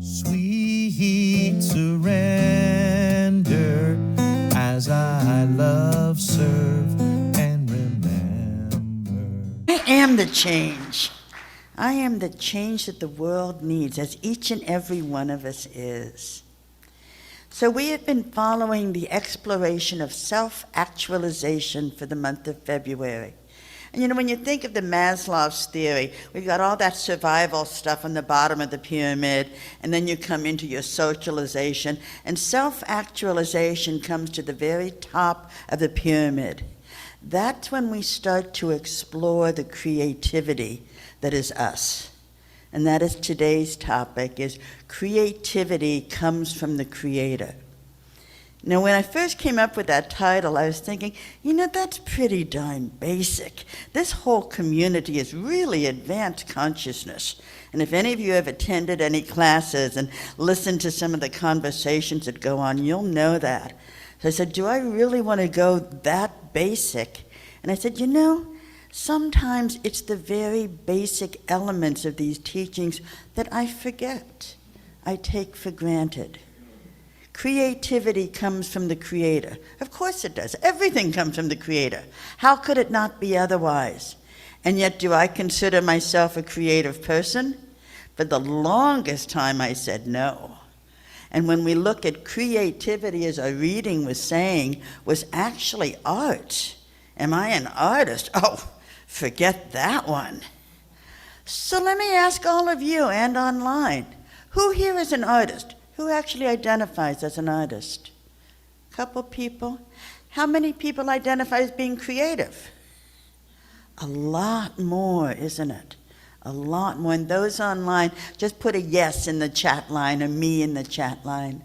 Sweet surrender as I love, serve, and remember. I am the change. I am the change that the world needs, as each and every one of us is. So we have been following the exploration of self-actualization for the month of February. And you know, when you think of the Maslow's theory, we've got all that survival stuff on the bottom of the pyramid, and then you come into your socialization, and self-actualization comes to the very top of the pyramid. That's when we start to explore the creativity that is us. And that is today's topic, is creativity comes from the Creator. Now, when I first came up with that title, I was thinking, you know, that's pretty darn basic. This whole community is really advanced consciousness. And if any of you have attended any classes and listened to some of the conversations that go on, you'll know that. So I said, do I really want to go that basic? And I said, you know, sometimes it's the very basic elements of these teachings that I forget, I take for granted. Creativity comes from the Creator. Of course it does. Everything comes from the Creator. How could it not be otherwise? And yet, do I consider myself a creative person? For the longest time I said no. And when we look at creativity, as our reading was saying, was actually art. Am I an artist? Oh, forget that one. So let me ask all of you and online, who here is an artist? Who actually identifies as an artist? A couple people. How many people identify as being creative? A lot more, isn't it? A lot more. And those online, just put a yes in the chat line or me in the chat line.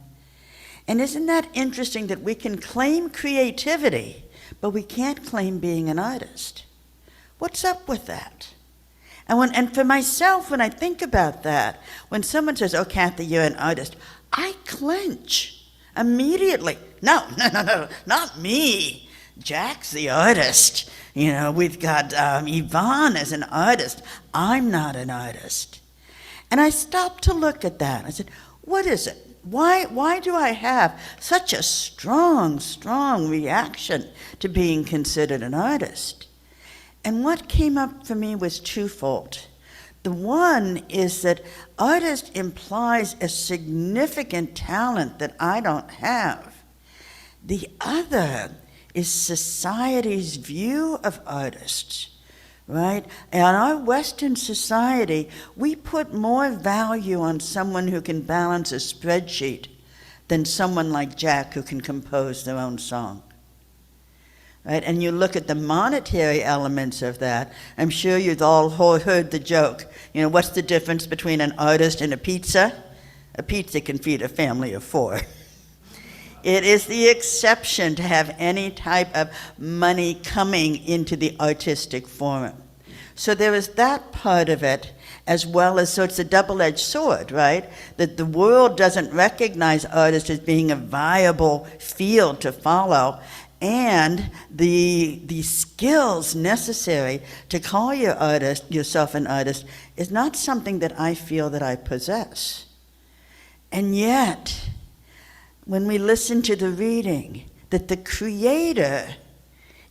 And isn't that interesting that we can claim creativity, but we can't claim being an artist? What's up with that? And for myself, when I think about that, when someone says, oh, Kathy, you're an artist, I clench immediately. No, not me. Jack's the artist. You know, we've got Yvonne as an artist. I'm not an artist. And I stopped to look at that. I said, what is it? Why do I have such a strong reaction to being considered an artist? And what came up for me was twofold. The one is that artist implies a significant talent that I don't have. The other is society's view of artists, right? In our Western society, we put more value on someone who can balance a spreadsheet than someone like Jack who can compose their own song. Right? And you look at the monetary elements of that, I'm sure you've all heard the joke. You know, what's the difference between an artist and a pizza? A pizza can feed a family of 4. It is the exception to have any type of money coming into the artistic forum. So there is that part of it, as well as, so it's a double-edged sword, right? That the world doesn't recognize artists as being a viable field to follow, and the skills necessary to call yourself an artist is not something that I feel that I possess. And yet, when we listen to the reading, that the Creator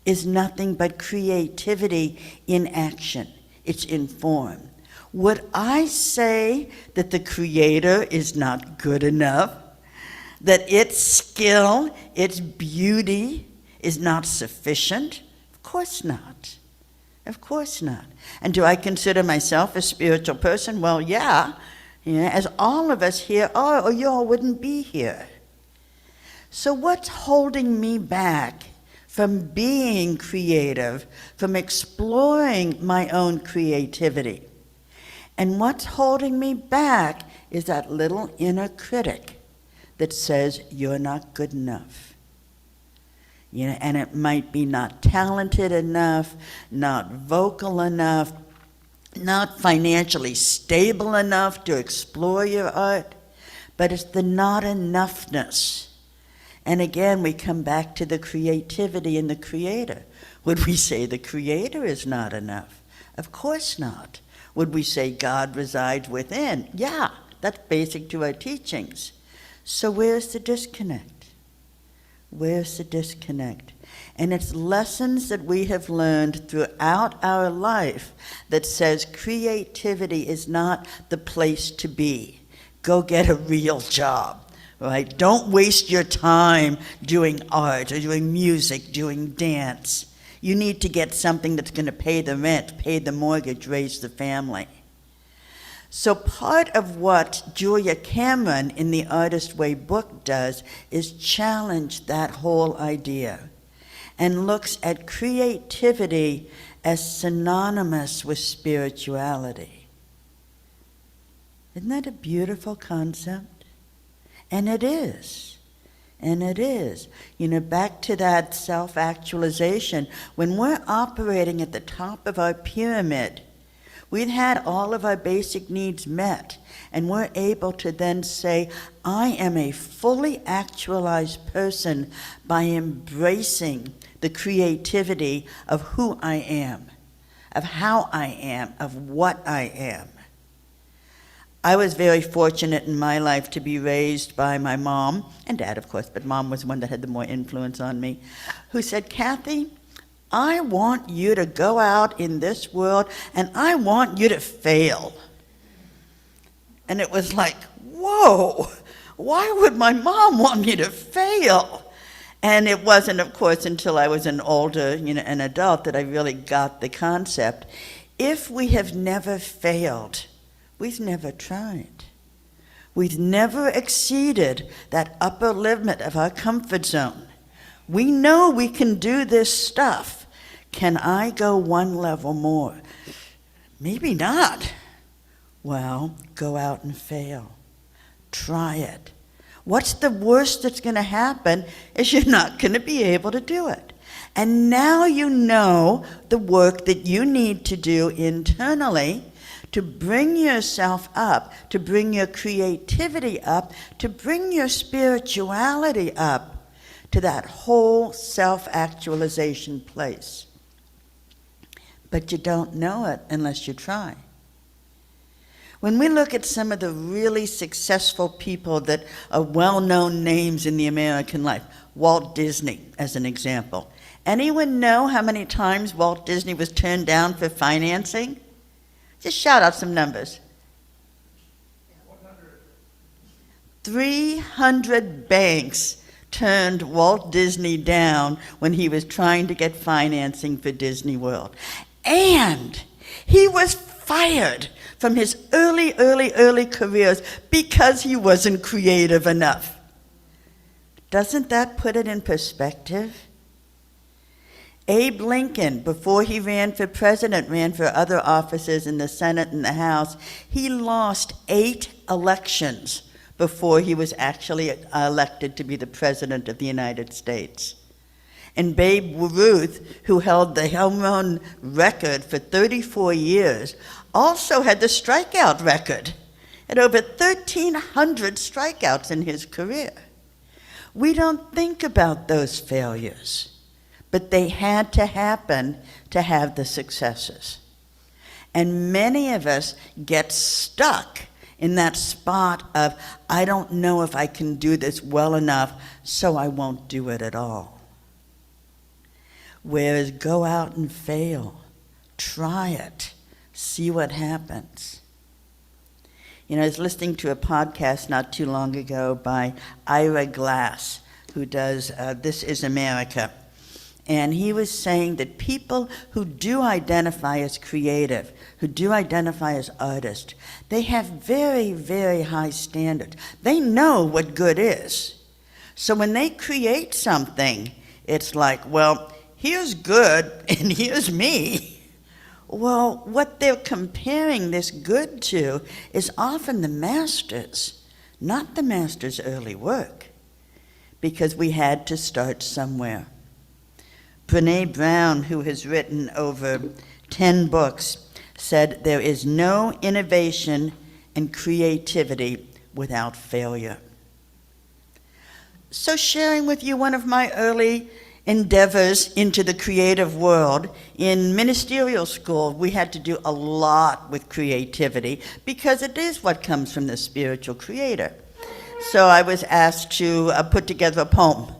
is nothing but creativity in action. It's in form. Would I say that the Creator is not good enough? That its skill, its beauty, is not sufficient? Of course not. Of course not. And do I consider myself a spiritual person? Well, yeah, as all of us here are, or you all wouldn't be here. So what's holding me back from being creative, from exploring my own creativity? And what's holding me back is that little inner critic that says, you're not good enough. You know, and it might be not talented enough, not vocal enough, not financially stable enough to explore your art, but it's the not enoughness. And again, we come back to the creativity in the Creator. Would we say the Creator is not enough? Of course not. Would we say God resides within? Yeah, That's basic to our teachings. So where's the disconnect? Where's the disconnect? And it's lessons that we have learned throughout our life that says creativity is not the place to be. Go get a real job, right? Don't waste your time doing art or doing music, doing dance. You need to get something that's going to pay the rent, pay the mortgage, raise the family. So part of what Julia Cameron in the Artist Way book does is challenge that whole idea and looks at creativity as synonymous with spirituality. Isn't that a beautiful concept? And it is. And it is. You know, back to that self-actualization, when we're operating at the top of our pyramid, we've had all of our basic needs met, and we're able to then say, I am a fully actualized person by embracing the creativity of who I am, of how I am, of what I am. I was very fortunate in my life to be raised by my mom, and dad, of course, but mom was the one that had the more influence on me, who said, Kathy, I want you to go out in this world and I want you to fail. And it was like, whoa, why would my mom want me to fail? And it wasn't, of course, until I was an older, an adult that I really got the concept. If we have never failed, we've never tried. We've never exceeded that upper limit of our comfort zone. We know we can do this stuff. Can I go one level more? Maybe not. Well, go out and fail. Try it. What's the worst that's going to happen is you're not going to be able to do it. And now you know the work that you need to do internally to bring yourself up, to bring your creativity up, to bring your spirituality up to that whole self-actualization place. But you don't know it unless you try. When we look at some of the really successful people that are well-known names in the American life, Walt Disney as an example. Anyone know how many times Walt Disney was turned down for financing? Just shout out some numbers. 300 banks turned Walt Disney down when he was trying to get financing for Disney World. And he was fired from his early careers because he wasn't creative enough. Doesn't that put it in perspective? Abe Lincoln, before he ran for president, ran for other offices in the Senate and the House. He lost 8 elections before he was actually elected to be the president of the United States. And Babe Ruth, who held the home run record for 34 years, also had the strikeout record, at over 1,300 strikeouts in his career. We don't think about those failures, but they had to happen to have the successes. And many of us get stuck in that spot of, I don't know if I can do this well enough, so I won't do it at all. Whereas go out and fail, try it, see what happens. I was listening to a podcast not too long ago by Ira Glass, who does This Is America. And he was saying that people who do identify as creative, who do identify as artists, they have very, very high standards. They know what good is. So when they create something, it's like, well, here's good and here's me. Well, what they're comparing this good to is often the masters, not the master's early work, because we had to start somewhere. Brené Brown, who has written over 10 books, said there is no innovation and creativity without failure. So sharing with you one of my early endeavors into the creative world. In ministerial school, we had to do a lot with creativity because it is what comes from the spiritual creator. So I was asked to put together a poem.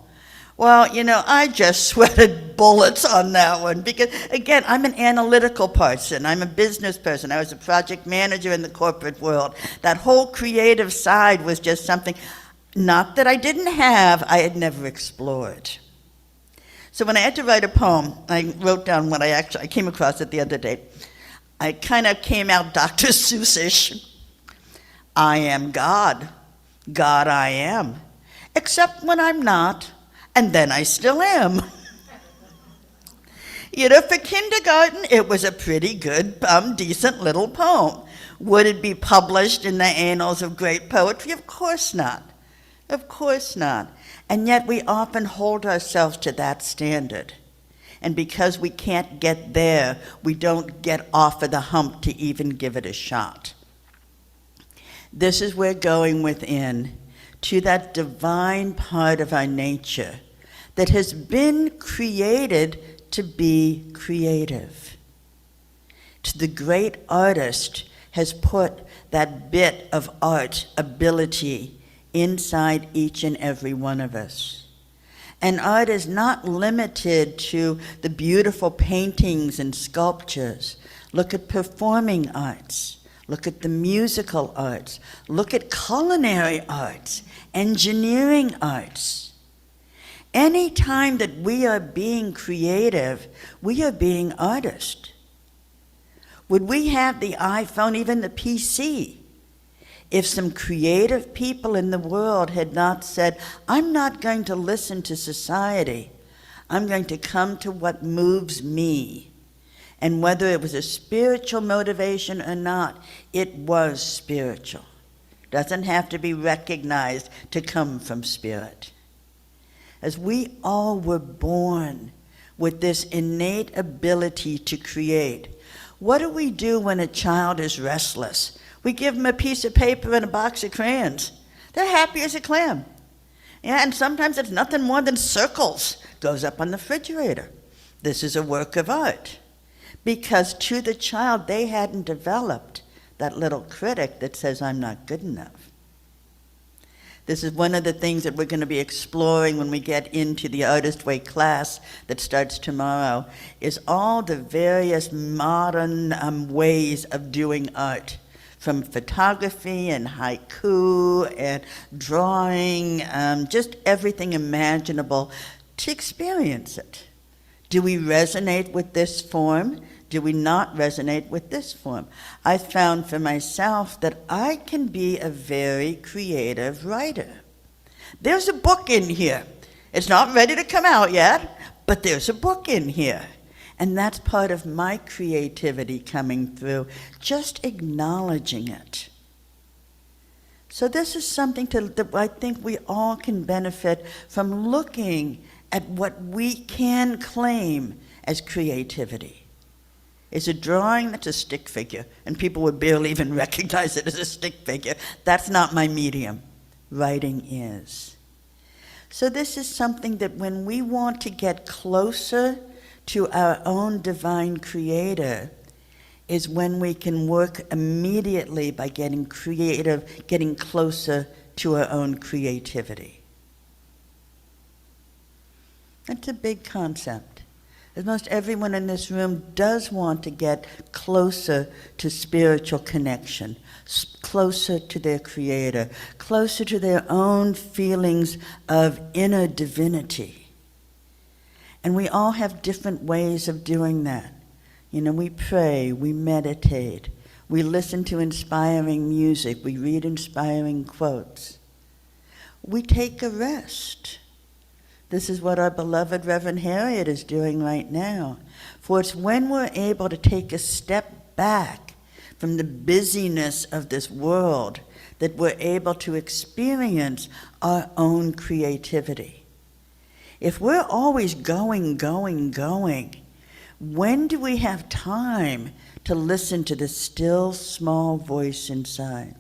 Well, I just sweated bullets on that one because, again, I'm an analytical person. I'm a business person. I was a project manager in the corporate world. That whole creative side was just something, not that I didn't have, I had never explored. So when I had to write a poem, I wrote down what I came across it the other day. I kind of came out Dr. Seuss-ish. I am God. God I am. Except when I'm not. And then I still am. For kindergarten, it was a pretty good, decent little poem. Would it be published in the annals of great poetry? Of course not. Of course not. And yet we often hold ourselves to that standard. And because we can't get there, we don't get off of the hump to even give it a shot. This is where going within to that divine part of our nature that has been created to be creative. To the great artist has put that bit of art ability inside each and every one of us. And art is not limited to the beautiful paintings and sculptures. Look at performing arts. Look at the musical arts. Look at culinary arts, engineering arts. Any time that we are being creative, we are being artists. Would we have the iPhone, even the PC, if some creative people in the world had not said, I'm not going to listen to society, I'm going to come to what moves me. And whether it was a spiritual motivation or not, it was spiritual. Doesn't have to be recognized to come from spirit. As we all were born with this innate ability to create, what do we do when a child is restless? We give them a piece of paper and a box of crayons. They're happy as a clam. Yeah, and sometimes it's nothing more than circles. Goes up on the refrigerator. This is a work of art. Because to the child, they hadn't developed that little critic that says, I'm not good enough. This is one of the things that we're going to be exploring when we get into the Artist Way class that starts tomorrow, is all the various modern ways of doing art, from photography and haiku and drawing, just everything imaginable, to experience it. Do we resonate with this form? Do we not resonate with this form? I found for myself that I can be a very creative writer. There's a book in here. It's not ready to come out yet, but there's a book in here. And that's part of my creativity coming through, just acknowledging it. So this is something that I think we all can benefit from, looking at what we can claim as creativity. Is a drawing that's a stick figure, and people would barely even recognize it as a stick figure. That's not my medium. Writing is. So this is something that when we want to get closer to our own divine creator, is when we can work immediately by getting creative, getting closer to our own creativity. That's a big concept. As most everyone in this room does want to get closer to spiritual connection, closer to their creator, closer to their own feelings of inner divinity. And we all have different ways of doing that. We pray, we meditate, we listen to inspiring music, we read inspiring quotes. We take a rest. This is what our beloved Reverend Harriet is doing right now. For it's when we're able to take a step back from the busyness of this world that we're able to experience our own creativity. If we're always going, when do we have time to listen to the still, small voice inside?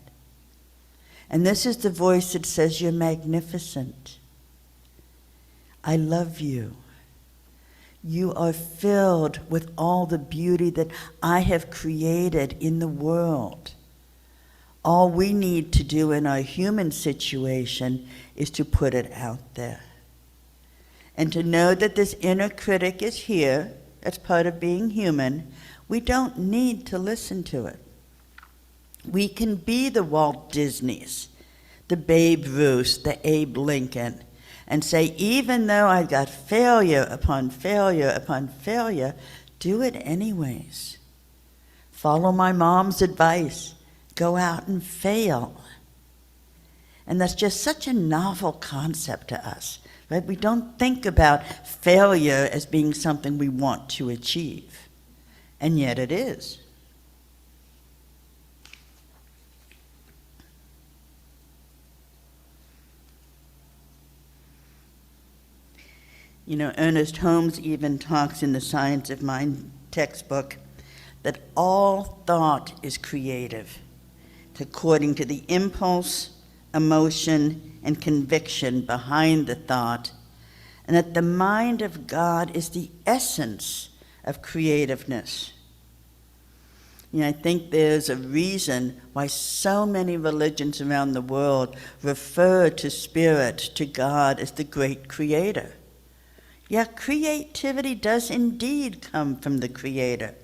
And this is the voice that says, you're magnificent. I love you. You are filled with all the beauty that I have created in the world. All we need to do in our human situation is to put it out there. And to know that this inner critic is here, that's part of being human. We don't need to listen to it. We can be the Walt Disneys, the Babe Ruths, the Abe Lincoln, and say, even though I've got failure upon failure upon failure, do it anyways. Follow my mom's advice. Go out and fail. And that's just such a novel concept to us, right? We don't think about failure as being something we want to achieve, and yet it is. You know, Ernest Holmes even talks in the Science of Mind textbook that all thought is creative, according to the impulse, emotion, and conviction behind the thought, and that the mind of God is the essence of creativeness. You know, I think there's a reason why so many religions around the world refer to Spirit, to God, as the great creator. Yeah, creativity does indeed come from the Creator.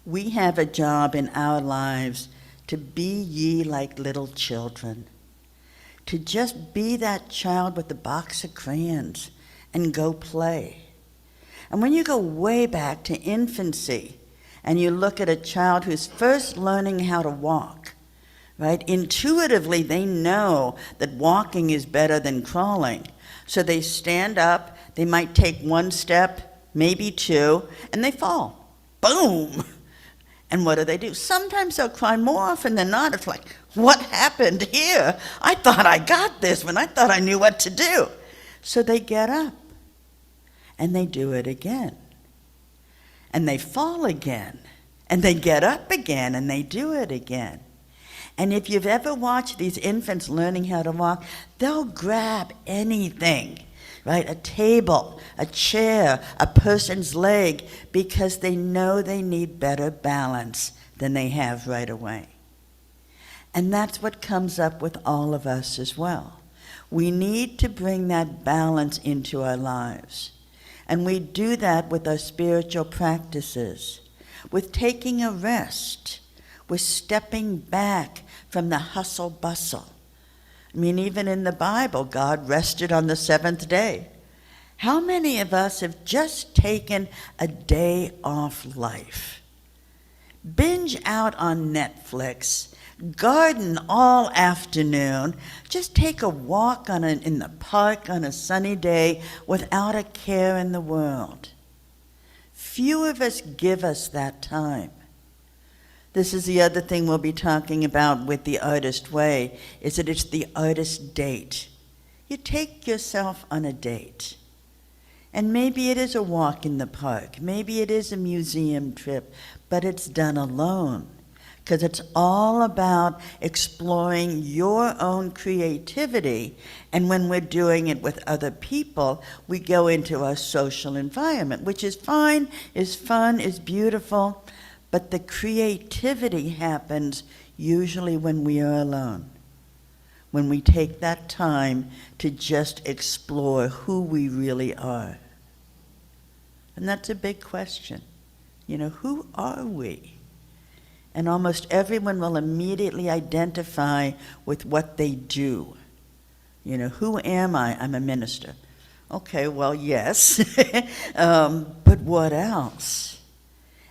We have a job in our lives to be ye like little children, to just be that child with a box of crayons and go play. And when you go way back to infancy and you look at a child who's first learning how to walk, right? Intuitively, they know that walking is better than crawling. So they stand up, they might take one step, maybe two, and they fall. Boom! And what do? Sometimes they'll cry. More often than not, it's like, what happened here? I thought I got this when I thought I knew what to do. So they get up, and they do it again. And they fall again, and they get up again, and they do it again. And if you've ever watched these infants learning how to walk, they'll grab anything, right? A table, a chair, a person's leg, because they know they need better balance than they have right away. And that's what comes up with all of us as well. We need to bring that balance into our lives. And we do that with our spiritual practices, with taking a rest, with stepping back from the hustle bustle. I mean, even in the Bible, God rested on the seventh day. How many of us have just taken a day off life? Binge out on Netflix, garden all afternoon, just take a walk in the park on a sunny day without a care in the world. Few of us give us that time. This is the other thing we'll be talking about with the artist way, is that it's the artist date. You take yourself on a date. And maybe it is a walk in the park, maybe it is a museum trip, but it's done alone. Because it's all about exploring your own creativity. And when we're doing it with other people, we go into our social environment, which is fine, is fun, is beautiful. But the creativity happens usually when we are alone, when we take that time to just explore who we really are. And that's a big question. You know, who are we? And almost everyone will immediately identify with what they do. You know, who am I? I'm a minister. Okay, well, yes. But what else?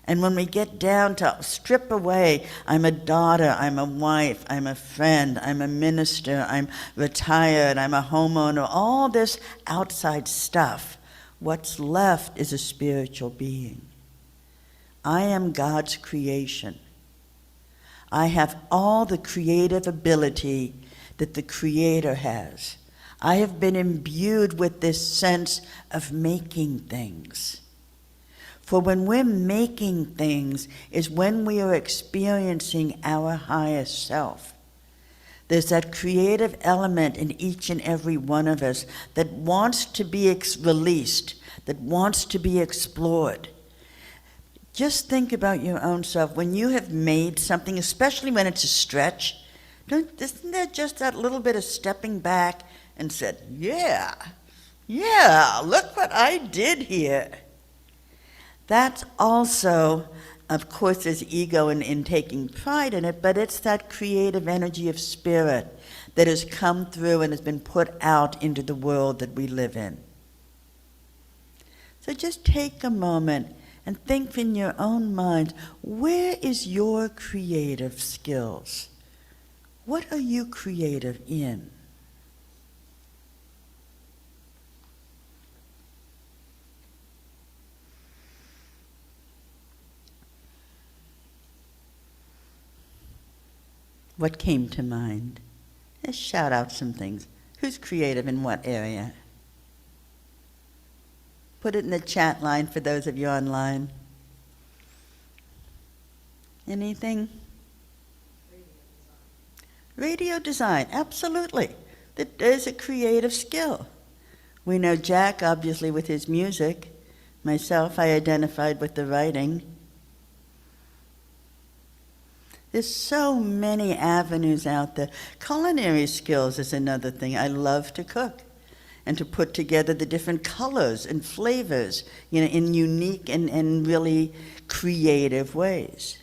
And when we get down to strip away, I'm a daughter, I'm a wife, I'm a friend, I'm a minister, I'm retired, I'm a homeowner, all this outside stuff, what's left is a spiritual being. I am God's creation. I have all the creative ability that the Creator has. I have been imbued with this sense of making things. For when we're making things is when we are experiencing our highest self. There's that creative element in each and every one of us that wants to be released, that wants to be explored. Just think about your own self. When you have made something, especially when it's a stretch, isn't there just that little bit of stepping back and said, yeah, look what I did here. That's also, of course, there's ego in taking pride in it, but it's that creative energy of spirit that has come through and has been put out into the world that we live in. So just take a moment and think in your own mind, where is your creative skills? What are you creative in? What came to mind? Let's shout out some things. Who's creative in what area? Put it in the chat line for those of you online. Anything? Radio design, absolutely. That is a creative skill. We know Jack, obviously, with his music. Myself, I identified with the writing. There's so many avenues out there. Culinary skills is another thing. I love to cook and to put together the different colors and flavors, in unique and really creative ways.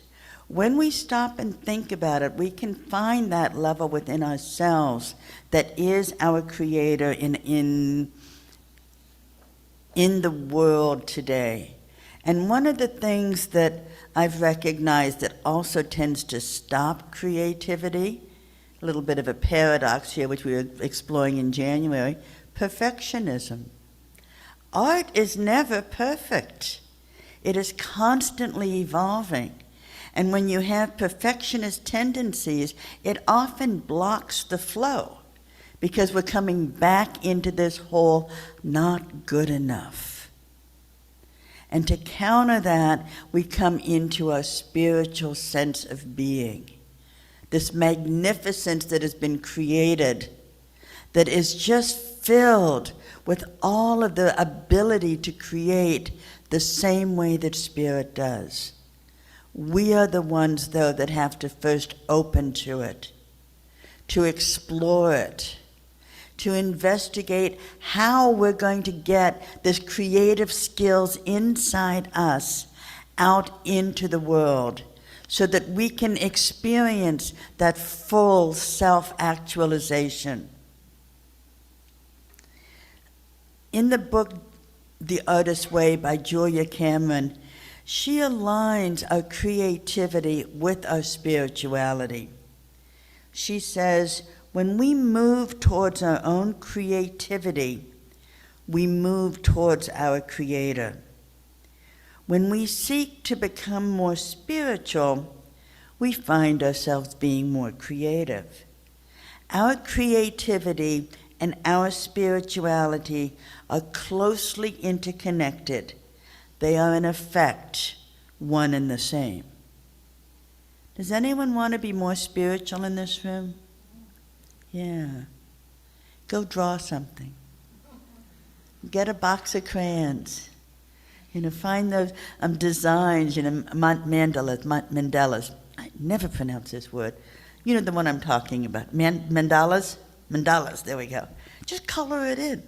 When we stop and think about it, we can find that level within ourselves that is our creator in the world today. And one of the things that I've recognized that also tends to stop creativity, a little bit of a paradox here, which we were exploring in January, perfectionism. Art is never perfect. It is constantly evolving. And when you have perfectionist tendencies, it often blocks the flow because we're coming back into this whole not good enough. And to counter that, we come into a spiritual sense of being. This magnificence that has been created, that is just filled with all of the ability to create the same way that spirit does. We are the ones, though, that have to first open to it, to explore it, to investigate how we're going to get this creative skills inside us out into the world so that we can experience that full self-actualization. In the book, The Artist's Way by Julia Cameron, she aligns our creativity with our spirituality. She says, when we move towards our own creativity, we move towards our Creator. When we seek to become more spiritual, we find ourselves being more creative. Our creativity and our spirituality are closely interconnected. They are, in effect, one and the same. Does anyone want to be more spiritual in this room? Yeah. Go draw something. Get a box of crayons. Find those designs, mandalas. I never pronounce this word. You know the one I'm talking about. Mandalas? Mandalas, there we go. Just color it in.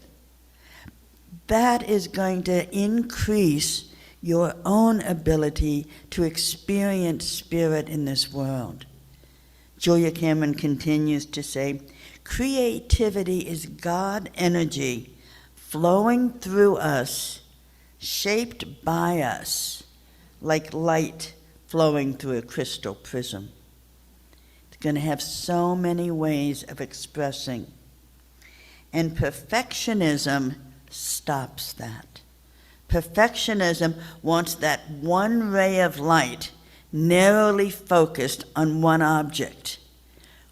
That is going to increase your own ability to experience spirit in this world. Julia Cameron continues to say, creativity is God energy flowing through us, shaped by us, like light flowing through a crystal prism. It's going to have so many ways of expressing. And perfectionism stops that. Perfectionism wants that one ray of light narrowly focused on one object.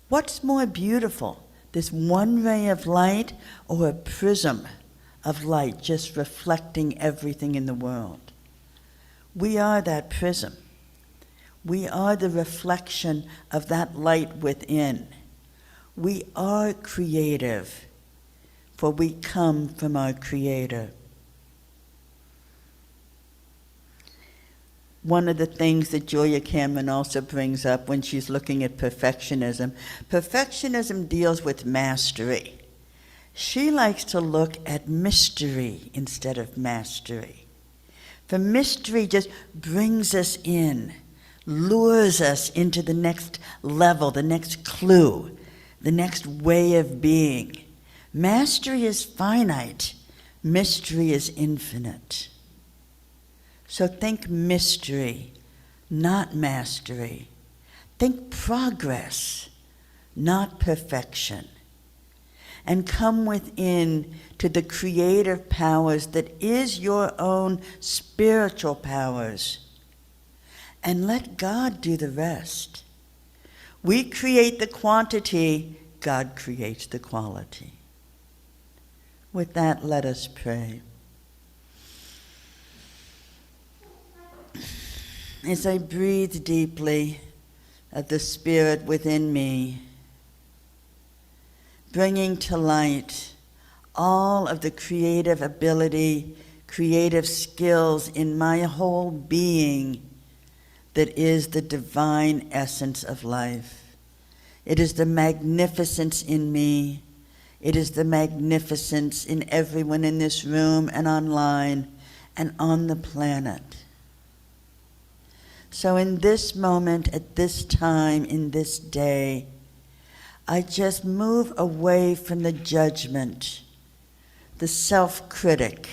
What's more beautiful, this one ray of light or a prism of light just reflecting everything in the world? We are that prism. We are the reflection of that light within. We are creative, for we come from our Creator. One of the things that Julia Cameron also brings up when she's looking at perfectionism deals with mastery. She likes to look at mystery instead of mastery. For mystery just brings us in, lures us into the next level, the next clue, the next way of being. Mastery is finite. Mystery is infinite. So think mystery, not mastery. Think progress, not perfection. And come within to the creative powers that is your own spiritual powers. And let God do the rest. We create the quantity, God creates the quality. With that, let us pray. As I breathe deeply of the Spirit within me, bringing to light all of the creative ability, creative skills in my whole being that is the divine essence of life. It is the magnificence in me. It is the magnificence in everyone in this room and online and on the planet. So in this moment, at this time, in this day, I just move away from the judgment, the self-critic,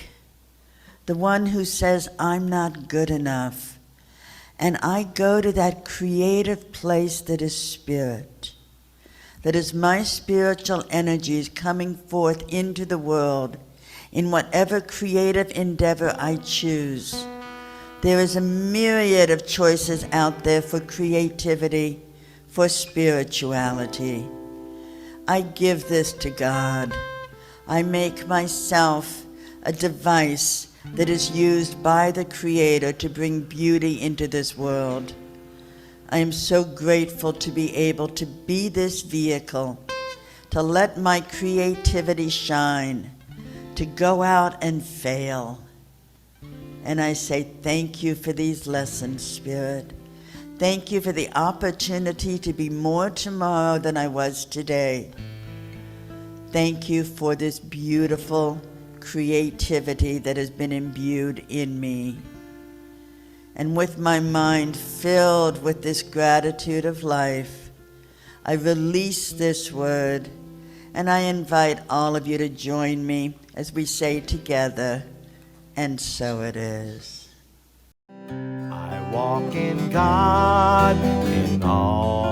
the one who says, I'm not good enough. And I go to that creative place that is spirit, that is my spiritual energies coming forth into the world in whatever creative endeavor I choose. There is a myriad of choices out there for creativity, for spirituality. I give this to God. I make myself a device that is used by the Creator to bring beauty into this world. I am so grateful to be able to be this vehicle, to let my creativity shine, to go out and fail. And I say thank you for these lessons, Spirit. Thank you for the opportunity to be more tomorrow than I was today. Thank you for this beautiful creativity that has been imbued in me. And with my mind filled with this gratitude of life, I release this word, and I invite all of you to join me as we say together, and so it is. I walk in God in all